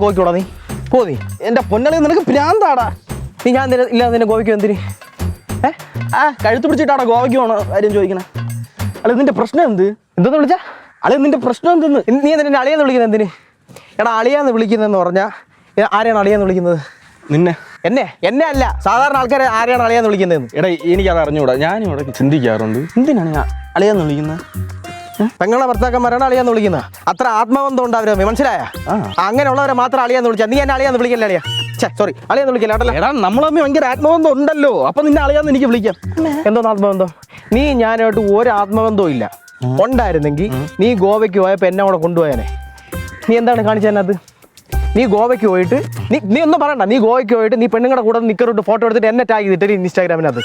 ഗോവിക്കൂടാ നീ പോ നീ. എന്റെ പൊന്നളി നിനക്ക് ഭ്രാന്താടാ. നീ ഞാൻ ഇല്ലാതെ നിന്നെ ഗോവയ്ക്കോ എന്തിന്? കഴുത്ത് പിടിച്ചിട്ടാടാ ഗോവയ്ക്ക് പോണോ കാര്യം ചോദിക്കണേ? അല്ല നിന്റെ പ്രശ്നം എന്ത്? എന്തോന്ന് വിളിച്ചാ അളി? നിന്റെ പ്രശ്നം എന്തെന്ന്? നീ എന്തിനെ അളിയാന്ന് വിളിക്കുന്നത് എന്തിന്? എടാ അളിയാന്ന് വിളിക്കുന്നതെന്ന് പറഞ്ഞാൽ ആരെയാണ് അളിയാന്ന് വിളിക്കുന്നത്? നിന്നെ. എന്നെ അല്ല, സാധാരണ ആൾക്കാരെ ആരെയാണ് അളിയാന്ന് വിളിക്കുന്നതെന്ന്. എടാ എനിക്കത് അറിഞ്ഞൂടാ. ഞാനും ഇടയ്ക്ക് ചിന്തിക്കാറുണ്ട്, എന്തിനാണ് ഞാൻ അളിയാന്ന് വിളിക്കുന്നത്? പെങ്ങളെ ഭർത്താക്കന്മാരാണ് അളിയാന്ന് വിളിക്കുന്നത്. അത്ര ആത്മബന്ധം ഉണ്ടാവരോ, മനസ്സിലായ? അങ്ങനെയുള്ളവരെ മാത്രം അളിയാന്ന് വിളിച്ചാൽ നീ എന്നെ അളിയാന്ന് വിളിക്കല്ലേ? അളിയാ സോറി, അളിയാന്ന് വിളിക്കല്ലേ കേട്ടല്ലോ. എടാ നമ്മൾ തമ്മിൽ ഭയങ്കര ആത്മബന്ധം ഉണ്ടല്ലോ, അപ്പൊ നിന്നെ അളിയാന്ന് എനിക്ക് വിളിക്കാം. എന്തോന്ന് ആത്മബന്ധം? നീ ഞാനായിട്ട് ഒരു ആത്മബന്ധവും ഇല്ല. ഉണ്ടായിരുന്നെങ്കിൽ നീ ഗോവയ്ക്ക് പോയപ്പോൾ എന്നെ അവിടെ കൊണ്ടുപോയാനെ. നീ എന്താണ് കാണിച്ചതിനകത്ത്? നീ ഗോവയ്ക്ക് പോയിട്ട് നീ ഒന്നും പറയണ്ട. നീ ഗോവയ്ക്ക് പോയിട്ട് നീ പെണ്ണുങ്ങളുടെ കൂടെ നിക്കറിട്ട് ഫോട്ടോ എടുത്തിട്ട് എന്നെ ടാഗ് ചെയ്തിട്ട് ഇൻസ്റ്റാഗ്രാമിനകത്ത്